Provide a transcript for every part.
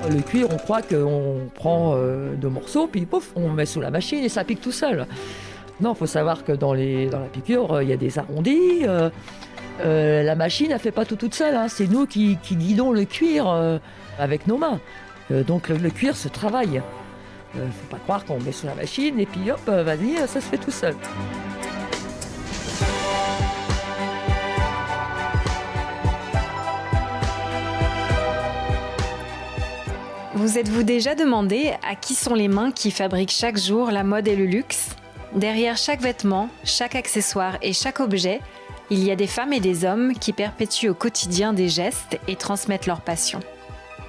Le cuir, on croit qu'on prend 2 morceaux, puis pouf, on met sous la machine et ça pique tout seul. Non, il faut savoir que dans la piqûre, il y a des arrondis. La machine, elle fait pas tout toute seule, hein. C'est nous qui guidons le cuir avec nos mains. Donc le cuir se travaille. Faut pas croire qu'on met sous la machine et puis hop, vas-y, ça se fait tout seul. Vous êtes-vous déjà demandé à qui sont les mains qui fabriquent chaque jour la mode et le luxe ? Derrière chaque vêtement, chaque accessoire et chaque objet, il y a des femmes et des hommes qui perpétuent au quotidien des gestes et transmettent leur passion.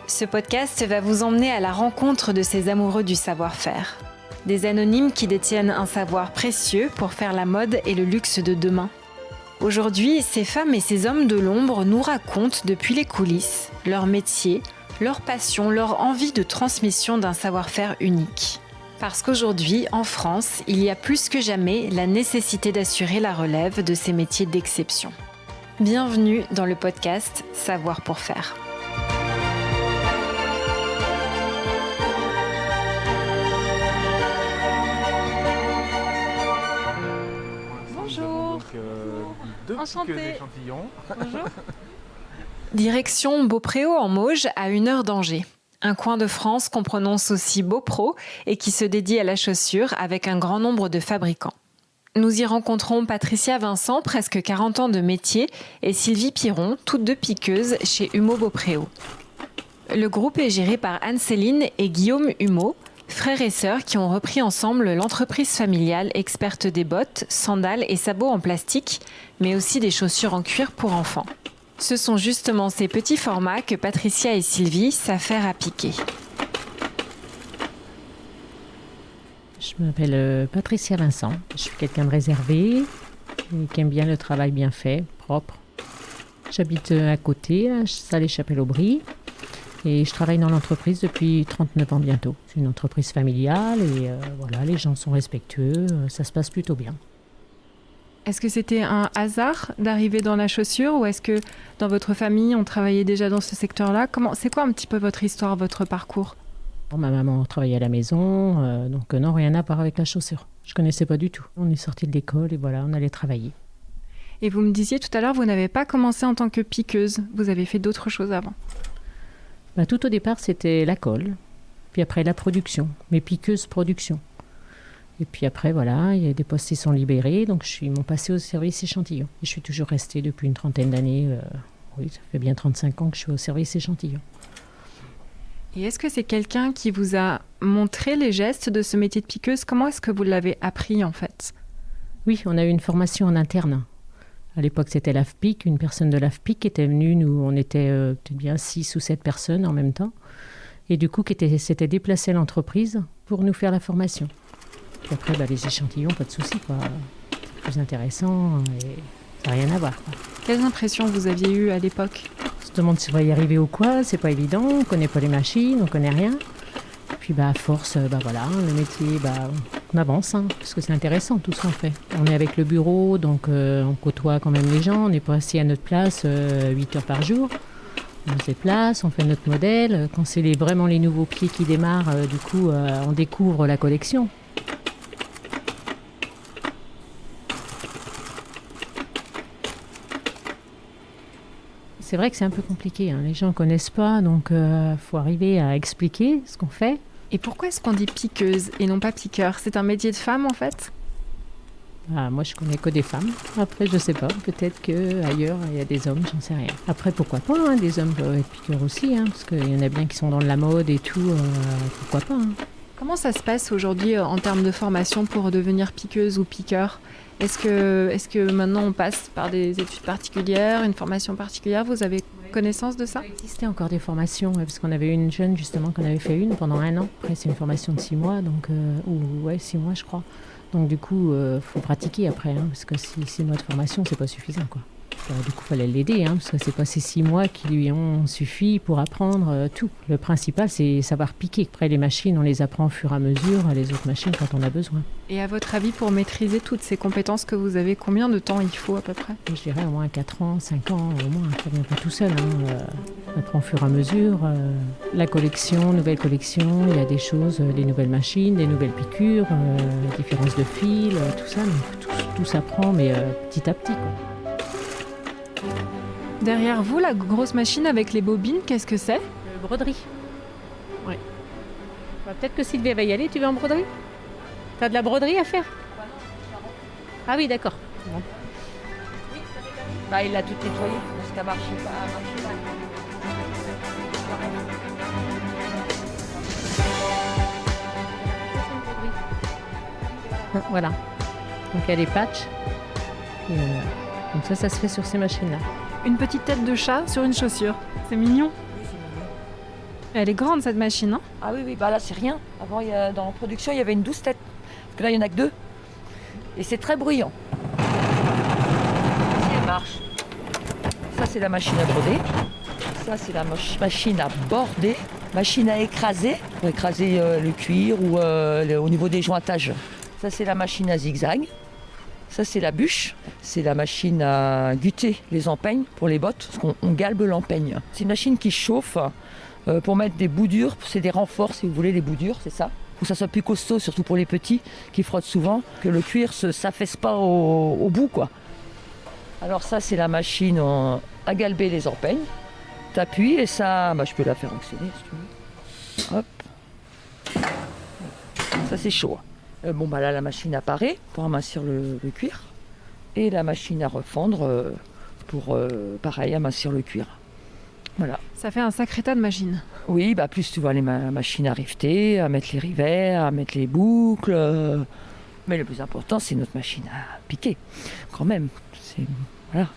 Ce podcast va vous emmener à la rencontre de ces amoureux du savoir-faire. Des anonymes qui détiennent un savoir précieux pour faire la mode et le luxe de demain. Aujourd'hui, ces femmes et ces hommes de l'ombre nous racontent depuis les coulisses leur métier, leur passion, leur envie de transmission d'un savoir-faire unique. Parce qu'aujourd'hui, en France, il y a plus que jamais la nécessité d'assurer la relève de ces métiers d'exception. Bienvenue dans le podcast Savoir pour faire. Bonjour. Deux Enchantée. piqueuses échantillons. Bonjour. Direction Beaupréau en Mauges, à 1 heure d'Angers. Un coin de France qu'on prononce aussi Beaupro et qui se dédie à la chaussure avec un grand nombre de fabricants. Nous y rencontrons Patricia Vincent, presque 40 ans de métier, et Sylvie Piron, toutes deux piqueuses chez Humeau Beaupréau. Le groupe est géré par Anne-Céline et Guillaume Humeau, frères et sœurs qui ont repris ensemble l'entreprise familiale experte des bottes, sandales et sabots en plastique, mais aussi des chaussures en cuir pour enfants. Ce sont justement ces petits formats que Patricia et Sylvie s'affairent à piquer. Je m'appelle Patricia Vincent. Je suis quelqu'un de réservé et qui aime bien le travail bien fait, propre. J'habite à côté, à Salé-Chapelle-Aubry, et je travaille dans l'entreprise depuis 39 ans bientôt. C'est une entreprise familiale et voilà, les gens sont respectueux, ça se passe plutôt bien. Est-ce que c'était un hasard d'arriver dans la chaussure ou est-ce que dans votre famille, on travaillait déjà dans ce secteur-là ? C'est quoi un petit peu votre histoire, votre parcours ? Ma maman travaillait à la maison, donc non, rien à voir avec la chaussure. Je ne connaissais pas du tout. On est sortis de l'école et voilà, on allait travailler. Et vous me disiez tout à l'heure, vous n'avez pas commencé en tant que piqueuse, vous avez fait d'autres choses avant. Tout au départ, c'était la colle, puis après la production, mais piqueuse production. Et puis après, voilà, il y a des postes qui sont libérés, donc ils m'ont passé au service échantillon. Et je suis toujours restée depuis une trentaine d'années, oui, ça fait bien 35 ans que je suis au service échantillon. Et est-ce que c'est quelqu'un qui vous a montré les gestes de ce métier de piqueuse ? Comment est-ce que vous l'avez appris en fait ? Oui, on a eu une formation en interne. À l'époque, c'était l'AFPIC, une personne de l'AFPIC qui était venue, nous, on était peut-être bien 6 ou 7 personnes en même temps, et du coup, s'était déplacé à l'entreprise pour nous faire la formation. Puis après, les échantillons, pas de souci, quoi. C'est plus intéressant et ça n'a rien à voir, quoi. Quelles impressions vous aviez eues à l'époque ? On se demande si on va y arriver ou quoi, c'est pas évident, on connaît pas les machines, on connaît rien. Puis à force, voilà, le métier, on avance, hein, parce que c'est intéressant tout ce qu'on fait. On est avec le bureau, donc on côtoie quand même les gens, on n'est pas assis à notre place 8 heures par jour. On se déplace, on fait notre modèle. Quand c'est vraiment les nouveaux pieds qui démarrent, du coup, on découvre la collection. C'est vrai que c'est un peu compliqué, hein. Les gens ne connaissent pas, donc il faut arriver à expliquer ce qu'on fait. Et pourquoi est-ce qu'on dit piqueuse et non pas piqueur ? C'est un métier de femme en fait ? Moi, je connais que des femmes. Après, je sais pas. Peut-être qu'ailleurs, il y a des hommes, j'en sais rien. Après, pourquoi pas, hein, des hommes peuvent être piqueurs aussi, hein, parce qu'il y en a bien qui sont dans la mode et tout. Pourquoi pas, hein. Comment ça se passe aujourd'hui en termes de formation pour devenir piqueuse ou piqueur ? Est-ce que maintenant on passe par des études particulières, une formation particulière ? Vous avez connaissance de ça ? Il existait encore des formations, parce qu'on avait une jeune justement qu'on avait fait une pendant 1 an. Après, c'est une formation de 6 mois, donc 6 mois, je crois. Donc du coup, faut pratiquer après, hein, parce que 6 mois de formation, c'est pas suffisant, quoi. Du coup, il fallait l'aider, parce que c'est pas ces 6 mois qui lui ont suffi pour apprendre tout. Le principal, c'est savoir piquer. Après, les machines, on les apprend au fur et à mesure, les autres machines quand on a besoin. Et à votre avis, pour maîtriser toutes ces compétences que vous avez, combien de temps il faut à peu près? Je dirais au moins 4 ans, 5 ans, au moins. Ça vient pas tout seul. On apprend au fur et à mesure. La collection, nouvelle collection, il y a des choses, les nouvelles machines, les nouvelles piqûres, la différence de fil, tout ça. Donc, tout s'apprend, mais petit à petit, quoi. Derrière vous, la grosse machine avec les bobines, qu'est-ce que c'est? Broderie. Oui. Bah, peut-être que Sylvie va y aller. Tu vas en broderie? T'as de la broderie à faire? Ah oui, d'accord. Bon. Bah, il a tout nettoyé parce qu'elle marchait pas. Voilà. Donc il y a les patchs. Et, donc ça se fait sur ces machines-là. Une petite tête de chat sur une chaussure. C'est mignon. Oui, c'est mignon. Elle est grande cette machine, hein? Ah oui, bah là c'est rien. Avant, dans la production, il y avait une 12 têtes. Parce que là, il n'y en a que 2. Et c'est très bruyant. Si elle marche. Ça, c'est la machine à broder. Ça, c'est la machine à border. Machine à écraser. Pour écraser le cuir ou au niveau des jointages. Ça, c'est la machine à zigzag. Ça, c'est la bûche. C'est la machine à gutter les empeignes pour les bottes. Parce qu'on galbe l'empeigne. C'est une machine qui chauffe pour mettre des bouts durs. C'est des renforts, si vous voulez, les bouts durs, c'est ça. Faut que ça soit plus costaud, surtout pour les petits qui frottent souvent. Que le cuir ne s'affaisse pas au bout, quoi. Alors ça, c'est la machine à galber les empeignes. T'appuies et ça, je peux la faire actionner, si tu veux. Hop. Ça, c'est chaud. Là, la machine apparaît pour amincir le cuir. Et la machine à refendre pour, pareil, amincir le cuir. Voilà. Ça fait un sacré tas de machines. Oui, plus tu vois les machines à rifter, à mettre les rivets, à mettre les boucles. Mais le plus important, c'est notre machine à piquer. Quand même, voilà.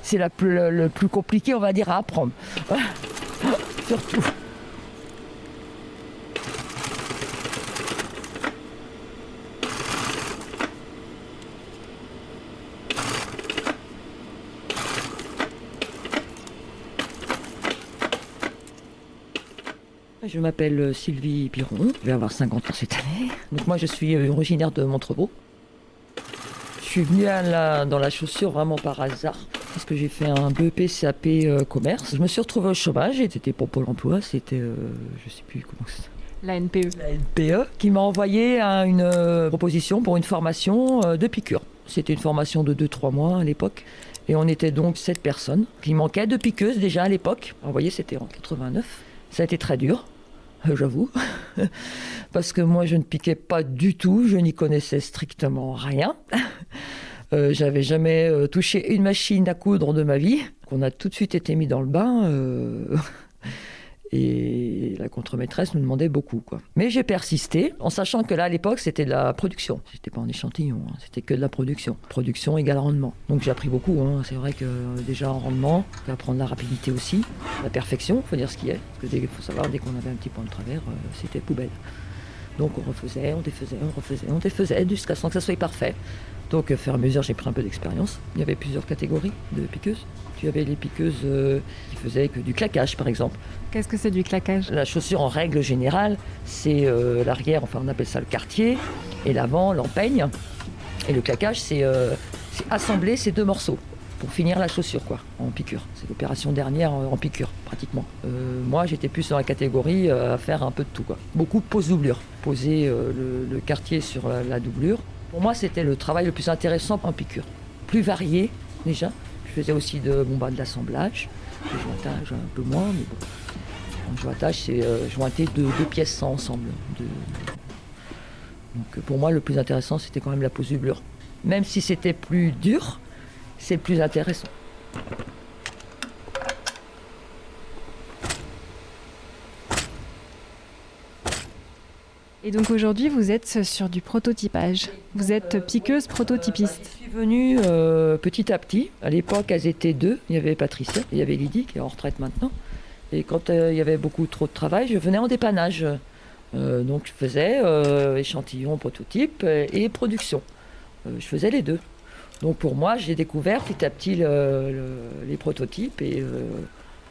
C'est le plus compliqué, on va dire, à apprendre. Surtout. Je m'appelle Sylvie Piron, je vais avoir 50 ans cette année. Donc moi je suis originaire de Montrebeau. Je suis venue dans la chaussure vraiment par hasard, parce que j'ai fait un BEP CAP commerce. Je me suis retrouvée au chômage, et c'était pour Pôle emploi, c'était, je sais plus comment c'est. La NPE. La NPE, qui m'a envoyé une proposition pour une formation de piqûre. C'était une formation de 2-3 mois à l'époque. Et on était donc 7 personnes. Il manquait de piqueuses déjà à l'époque. Vous voyez, c'était en 89. Ça a été très dur. J'avoue, parce que moi je ne piquais pas du tout, je n'y connaissais strictement rien. J'avais jamais touché une machine à coudre de ma vie. On a tout de suite été mis dans le bain et la contremaîtresse nous demandait beaucoup, quoi. Mais j'ai persisté, en sachant que là à l'époque c'était de la production. C'était pas en échantillon, c'était que de la production. Production égale rendement. Donc j'ai appris beaucoup, C'est vrai que déjà en rendement, faut apprendre la rapidité aussi, la perfection, faut dire ce qui est. Parce que faut savoir, dès qu'on avait un petit point de travers, c'était poubelle. Donc on refaisait, on défaisait jusqu'à ce que ça soit parfait. Donc au fur et à mesure, j'ai pris un peu d'expérience. Il y avait plusieurs catégories de piqueuses. Tu avais les piqueuses qui faisaient que du claquage, par exemple. Qu'est-ce que c'est du claquage? La chaussure, en règle générale, c'est l'arrière, on appelle ça le quartier, et l'avant, l'empeigne. Et le claquage, c'est assembler ces 2 morceaux pour finir la chaussure, quoi, en piqûre. C'est l'opération dernière en piqûre, pratiquement. Moi, j'étais plus dans la catégorie à faire un peu de tout, quoi. Beaucoup de pose doublure. Poser le quartier sur la doublure. Pour moi, c'était le travail le plus intéressant en piqûre. Plus varié, déjà. Je faisais aussi de l'assemblage, du jointage un peu moins, mais bon. Le jointage, c'est jointer 2 pièces ensemble. Donc pour moi, le plus intéressant, c'était quand même la pose doublure. Même si c'était plus dur, c'est plus intéressant. Et donc aujourd'hui, vous êtes sur du prototypage. Vous êtes piqueuse prototypiste. Je suis venue petit à petit. À l'époque, elles étaient 2. Il y avait Patricia, il y avait Lydie, qui est en retraite maintenant. Et quand il y avait beaucoup trop de travail, je venais en dépannage. Donc je faisais échantillon, prototype et production. Je faisais les 2. Donc pour moi, j'ai découvert petit à petit les prototypes et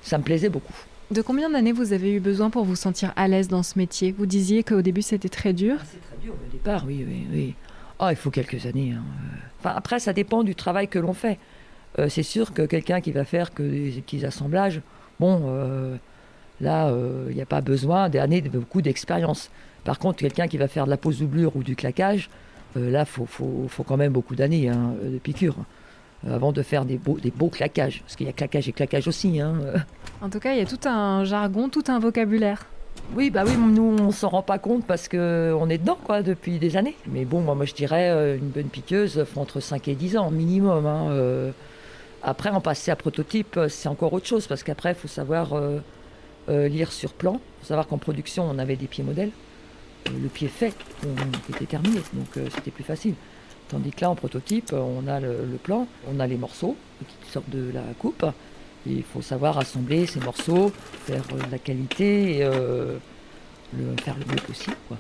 ça me plaisait beaucoup. De combien d'années vous avez eu besoin pour vous sentir à l'aise dans ce métier? Vous disiez qu'au début c'était très dur. C'est très dur au départ, oui. Ah, il faut quelques années. Enfin, après, ça dépend du travail que l'on fait. C'est sûr que quelqu'un qui va faire que des petits assemblages, là, il n'y a pas besoin d'années, de beaucoup d'expérience. Par contre, quelqu'un qui va faire de la pose doublure ou du claquage, là, faut quand même beaucoup d'années de piqûre avant de faire des beaux claquages. Parce qu'il y a claquage et claquage aussi. En tout cas, il y a tout un jargon, tout un vocabulaire. Oui, nous, on s'en rend pas compte parce qu'on est dedans, quoi, depuis des années. Mais bon, moi, je dirais, une bonne piqueuse, faut entre 5 et 10 ans, minimum. Après, en passer à prototype, c'est encore autre chose, parce qu'après, il faut savoir lire sur plan. Il faut savoir qu'en production, on avait des pieds modèles. Le pied fait, qui était terminé, donc c'était plus facile. Tandis que là, en prototype, on a le plan, on a les morceaux qui sortent de la coupe. Et il faut savoir assembler ces morceaux, faire de la qualité, et, faire le mieux possible, quoi.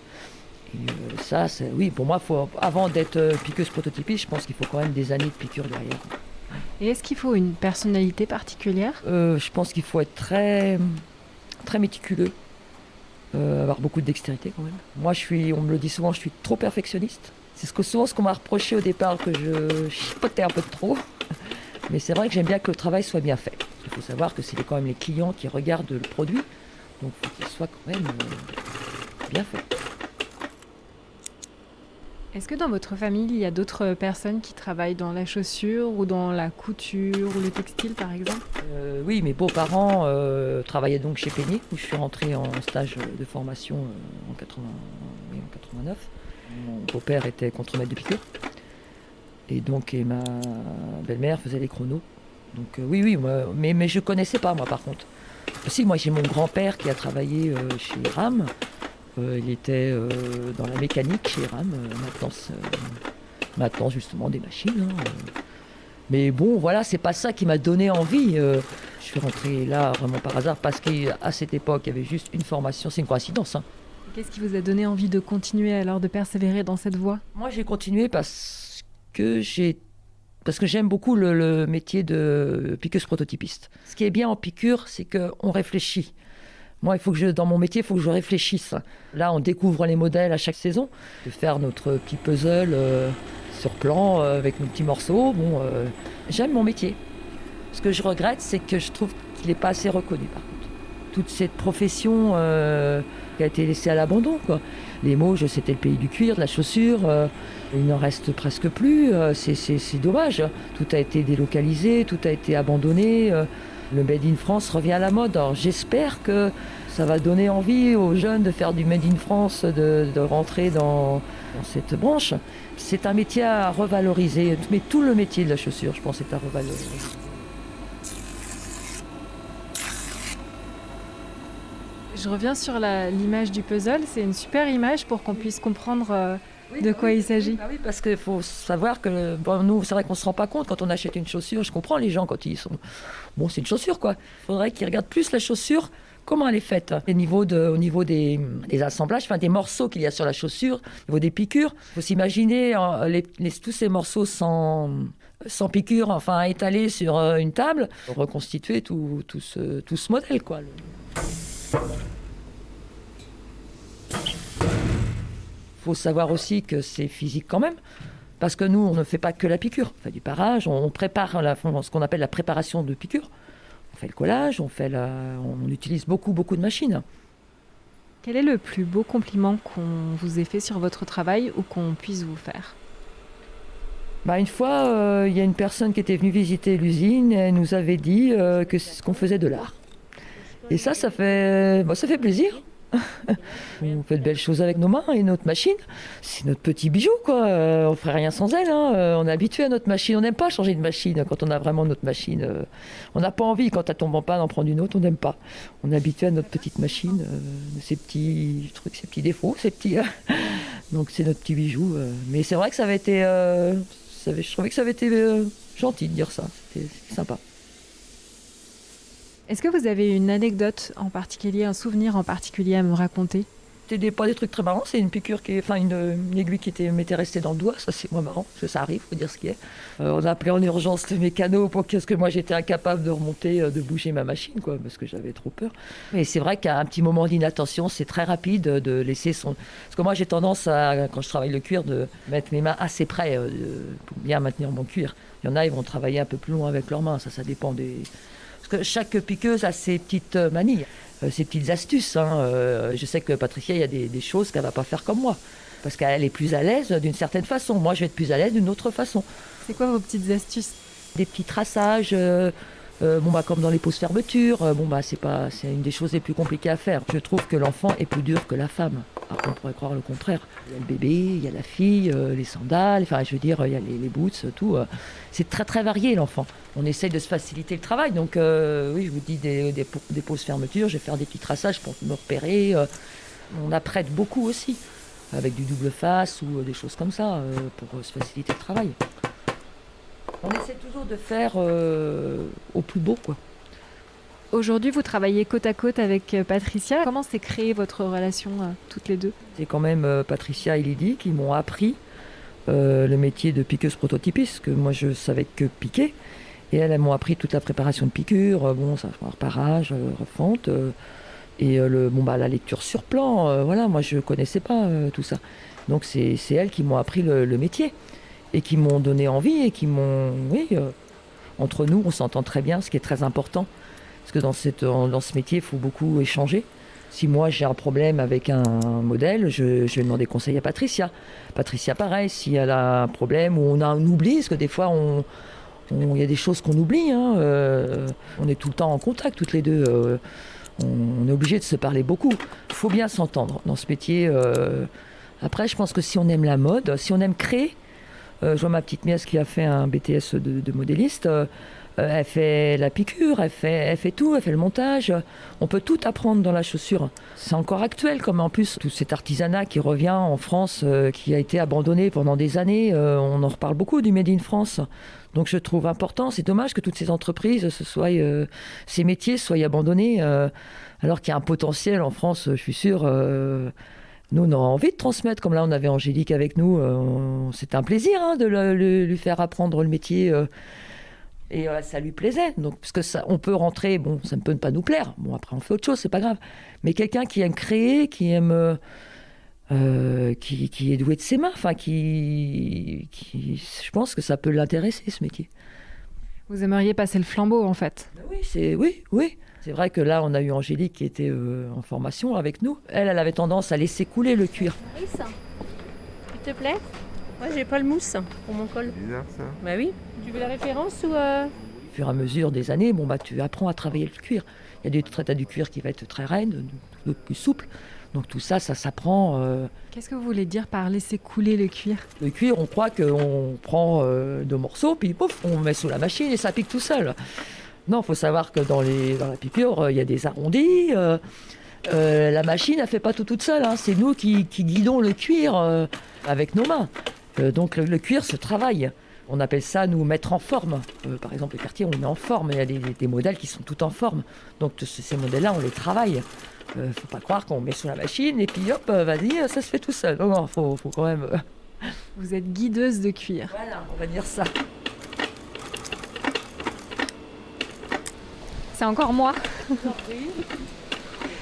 Et ça, oui, pour moi, avant d'être piqueuse prototypiste, je pense qu'il faut quand même des années de piqûre derrière. Et est-ce qu'il faut une personnalité particulière? Je pense qu'il faut être très, très méticuleux, avoir beaucoup de dextérité quand même. Moi, on me le dit souvent, je suis trop perfectionniste. C'est souvent ce qu'on m'a reproché au départ, que je chipotais un peu trop. Mais c'est vrai que j'aime bien que le travail soit bien fait. Il faut savoir que c'est quand même les clients qui regardent le produit, donc il faut qu'il soit quand même bien fait. Est-ce que dans votre famille, il y a d'autres personnes qui travaillent dans la chaussure ou dans la couture ou le textile, par exemple? Oui, mes beaux-parents travaillaient donc chez Peigné, où je suis rentrée en stage de formation en 89. Mon beau-père était contremaître de piqûre. Et ma belle-mère faisait les chronos. Donc oui, mais je ne connaissais pas, moi, par contre. Si, moi, j'ai mon grand-père qui a travaillé chez RAM. Il était dans la mécanique chez RAM, maintenance justement des machines. Mais bon, voilà, c'est pas ça qui m'a donné envie. Je suis rentrée là vraiment par hasard, parce qu'à cette époque, il y avait juste une formation. C'est une coïncidence. Qu'est-ce qui vous a donné envie de continuer alors, de persévérer dans cette voie? Moi, j'ai continué parce que j'aime beaucoup le métier de piqueuse prototypiste. Ce qui est bien en piqûre, c'est qu'on réfléchit. Moi, dans mon métier, il faut que je réfléchisse. Là, on découvre les modèles à chaque saison. De faire notre petit puzzle sur plan avec nos petits morceaux. J'aime mon métier. Ce que je regrette, c'est que je trouve qu'il n'est pas assez reconnu, par contre. Toute cette profession qui a été laissée à l'abandon, quoi. Les Mauges, c'était le pays du cuir, de la chaussure. Il n'en reste presque plus. C'est dommage. Tout a été délocalisé, tout a été abandonné. Le Made in France revient à la mode. Alors, j'espère que ça va donner envie aux jeunes de faire du Made in France, de rentrer dans cette branche. C'est un métier à revaloriser, mais tout le métier de la chaussure, je pense, est à revaloriser. Je reviens sur l'image du puzzle. C'est une super image pour qu'on puisse comprendre de quoi il s'agit. Oui, parce qu'il faut savoir que nous, c'est vrai qu'on ne se rend pas compte quand on achète une chaussure. Je comprends les gens quand ils sont... Bon, c'est une chaussure, quoi. Il faudrait qu'ils regardent plus la chaussure, comment elle est faite. Au niveau des assemblages, des morceaux qu'il y a sur la chaussure, au niveau des piqûres. Il faut s'imaginer tous ces morceaux sans piqûre, étalés sur une table, reconstituer tout ce modèle, quoi. Il faut savoir aussi que c'est physique quand même, parce que nous, on ne fait pas que la piqûre. On fait du parage, on prépare ce qu'on appelle la préparation de piqûre. On fait le collage, on utilise beaucoup de machines. Quel est le plus beau compliment qu'on vous ait fait sur votre travail ou qu'on puisse vous faire? Une fois, il y a une personne qui était venue visiter l'usine et elle nous avait dit qu'on faisait de l'art. Et ça fait plaisir. On fait de belles choses avec nos mains et notre machine. C'est notre petit bijou, quoi. On ferait rien sans elle. On est habitué à notre machine. On n'aime pas changer de machine quand on a vraiment notre machine. On n'a pas envie, quand elle tombe en panne, d'en prendre une autre. On n'aime pas. On est habitué à notre petite machine, de ses petits trucs, ses petits défauts, ses petits. Donc c'est notre petit bijou. Mais c'est vrai que ça avait été. Je trouvais que ça avait été gentil de dire ça. C'était sympa. Est-ce que vous avez une anecdote en particulier, un souvenir en particulier à me raconter? c'était pas des trucs très marrants, c'est une piqûre une aiguille qui m'était restée dans le doigt, ça c'est moins marrant, parce que ça arrive, faut dire ce qui est. On a appelé en urgence le mécano parce que moi j'étais incapable de remonter, de bouger ma machine, quoi, parce que j'avais trop peur. Et c'est vrai qu'à un petit moment d'inattention, c'est très rapide de laisser son... Parce que moi j'ai tendance à, quand je travaille le cuir, de mettre mes mains assez près pour bien maintenir mon cuir. Il y en a, ils vont travailler un peu plus loin avec leurs mains, ça dépend des... Parce que chaque piqueuse a ses petites manies, ses petites astuces. Je sais que Patricia, il y a des choses qu'elle ne va pas faire comme moi. Parce qu'elle est plus à l'aise d'une certaine façon. Moi, je vais être plus à l'aise d'une autre façon. C'est quoi vos petites astuces? Des petits traçages, comme dans les poses fermetures. C'est une des choses les plus compliquées à faire. Je trouve que l'enfant est plus dur que la femme. Alors qu'on pourrait croire le contraire. Il y a le bébé, il y a la fille, les sandales, il y a les boots, tout. C'est très très varié l'enfant. On essaye de se faciliter le travail. Donc oui, je vous dis des poses fermetures, je vais faire des petits traçages pour me repérer. On apprête beaucoup aussi, avec du double face ou des choses comme ça, pour se faciliter le travail. On essaie toujours de faire au plus beau, quoi. Aujourd'hui, vous travaillez côte à côte avec Patricia. Comment s'est créée votre relation toutes les deux? C'est quand même Patricia et Lydie qui m'ont appris le métier de piqueuse prototypiste, que moi je savais que piquer. Et elles m'ont appris toute la préparation de piqûres, reparage, refonte, et la lecture sur plan. Moi je connaissais pas tout ça. Donc c'est elles qui m'ont appris le métier et qui m'ont donné envie et qui m'ont... entre nous, on s'entend très bien, ce qui est très important. Parce que dans ce métier, il faut beaucoup échanger. Si moi j'ai un problème avec un modèle, je vais demander conseil à Patricia. Patricia, pareil, si elle a un problème ou on a un oubli, parce que des fois, il y a des choses qu'on oublie. On est tout le temps en contact, toutes les deux. On est obligé de se parler beaucoup. Il faut bien s'entendre dans ce métier. Après, je pense que si on aime la mode, si on aime créer, je vois ma petite nièce qui a fait un BTS de modéliste. Elle fait la piqûre, elle fait tout, elle fait le montage. On peut tout apprendre dans la chaussure. C'est encore actuel, comme en plus tout cet artisanat qui revient en France, qui a été abandonné pendant des années. On en reparle beaucoup du Made in France. Donc je trouve important, c'est dommage que toutes ces entreprises, ces métiers soient abandonnés, alors qu'il y a un potentiel en France, je suis sûre. Nous, on a envie de transmettre, comme là on avait Angélique avec nous. C'était un plaisir de lui faire apprendre le métier. Et ça lui plaisait, donc, parce que on peut rentrer, ça ne peut pas nous plaire, après on fait autre chose, c'est pas grave, mais quelqu'un qui aime créer, qui aime, qui est doué de ses mains, je pense que ça peut l'intéresser, ce métier. Vous aimeriez passer le flambeau, en fait? Oui. C'est vrai que là, on a eu Angélique qui était en formation avec nous. Elle avait tendance à laisser couler le cuir. Oui, ça. S'il te plaît? Moi, j'ai pas le mousse pour mon col. C'est bizarre, ça. Bah oui. Tu veux la référence ou... Au fur et à mesure des années, tu apprends à travailler le cuir. Il y a des traits du cuir qui va être très raide, d'autres plus souple. Donc tout ça s'apprend. Qu'est-ce que vous voulez dire par laisser couler le cuir? Le cuir, on croit qu'on prend 2 morceaux, puis pouf, on met sous la machine et ça pique tout seul. Non, il faut savoir que dans la piqûre, il y a des arrondis. La machine, elle ne fait pas tout toute seule. C'est nous qui guidons le cuir avec nos mains. Donc le cuir se travaille. On appelle ça nous mettre en forme. Par exemple, le quartier, on le met en forme. Il y a des modèles qui sont tout en forme. Donc ces modèles-là, on les travaille. Faut pas croire qu'on met sous la machine et puis hop, vas-y, ça se fait tout seul. Non, faut quand même... Vous êtes guideuse de cuir. Voilà, on va dire ça. C'est encore moi.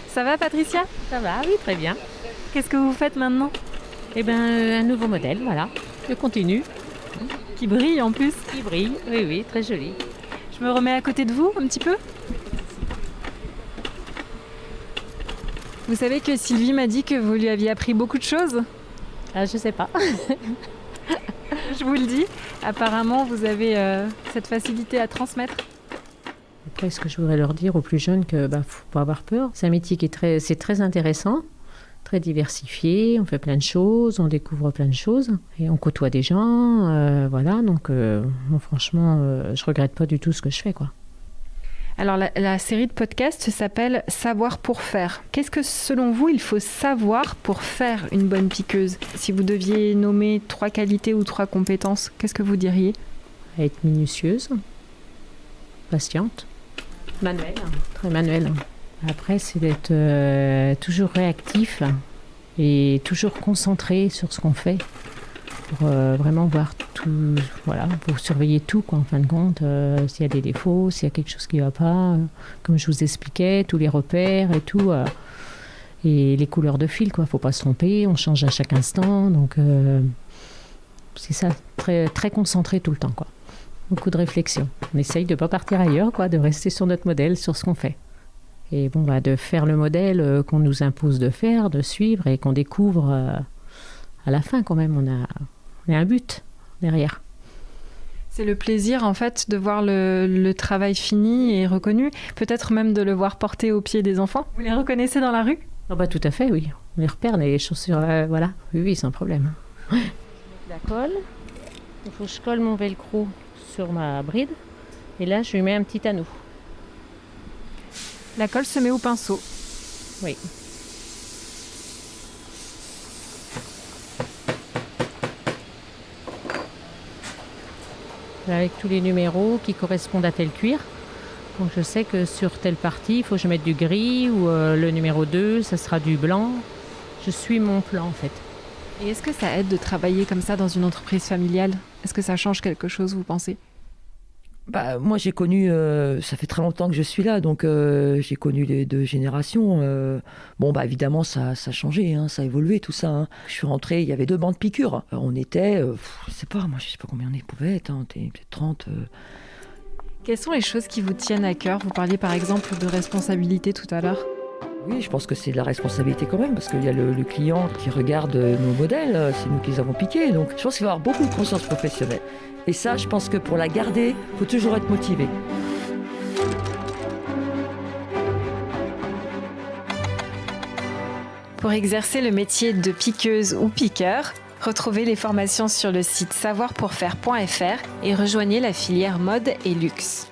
Ça va, Patricia? Ça va, oui, très bien. Qu'est-ce que vous faites maintenant? Un nouveau modèle, voilà. Je continue. Qui brille en plus. Qui brille, oui, très joli. Je me remets à côté de vous un petit peu. Vous savez que Sylvie m'a dit que vous lui aviez appris beaucoup de choses? Je sais pas. Je vous le dis, apparemment vous avez cette facilité à transmettre. Après, ce que je voudrais leur dire aux plus jeunes, faut pas avoir peur. C'est un métier qui est très intéressant, très diversifié. On fait plein de choses, on découvre plein de choses et on côtoie des gens. Voilà, donc franchement, je regrette pas du tout ce que je fais, quoi. Alors la série de podcasts s'appelle Savoir pour faire. Qu'est-ce que selon vous il faut savoir pour faire une bonne piqueuse? Si vous deviez nommer 3 qualités ou 3 compétences, qu'est-ce que vous diriez? Être minutieuse, patiente, Manuel. très manuelle. Après, c'est d'être toujours réactif et toujours concentré sur ce qu'on fait pour vraiment voir tout, voilà, pour surveiller tout quoi, en fin de compte, s'il y a des défauts, s'il y a quelque chose qui ne va pas, comme je vous expliquais, tous les repères et tout, et les couleurs de fil, quoi, faut pas se tromper, on change à chaque instant, donc c'est ça, très, très concentré tout le temps, quoi. Beaucoup de réflexion. On essaye de ne pas partir ailleurs, quoi, de rester sur notre modèle, sur ce qu'on fait. Et bon, de faire le modèle qu'on nous impose de faire, de suivre et qu'on découvre à la fin quand même. On a un but derrière. C'est le plaisir en fait de voir le travail fini et reconnu, peut-être même de le voir porté aux pieds des enfants. Vous les reconnaissez dans la rue ? Tout à fait, oui. On les repère, les chaussures, voilà. Oui, sans problème. La colle. Il faut que je colle mon velcro sur ma bride. Et là, je lui mets un petit anneau. La colle se met au pinceau. Oui. Avec tous les numéros qui correspondent à tel cuir. Donc je sais que sur telle partie, il faut que je mette du gris ou le numéro 2, ça sera du blanc. Je suis mon plan en fait. Et est-ce que ça aide de travailler comme ça dans une entreprise familiale ? Est-ce que ça change quelque chose, vous pensez ? Moi, j'ai connu, ça fait très longtemps que je suis là, donc j'ai connu les 2 générations. Évidemment, ça a changé, hein, ça a évolué, tout ça. Hein. Je suis rentrée, il y avait 2 bancs de piqûres. On était, je sais pas combien on pouvait être, hein, peut-être 30. Quelles sont les choses qui vous tiennent à cœur ? Vous parliez par exemple de responsabilité tout à l'heure. Oui, je pense que c'est de la responsabilité quand même, parce qu'il y a le client qui regarde nos modèles, c'est nous qui les avons piqués. Donc je pense qu'il va y avoir beaucoup de conscience professionnelle. Et ça, je pense que pour la garder, il faut toujours être motivé. Pour exercer le métier de piqueuse ou piqueur, retrouvez les formations sur le site savoirpourfaire.fr et rejoignez la filière mode et luxe.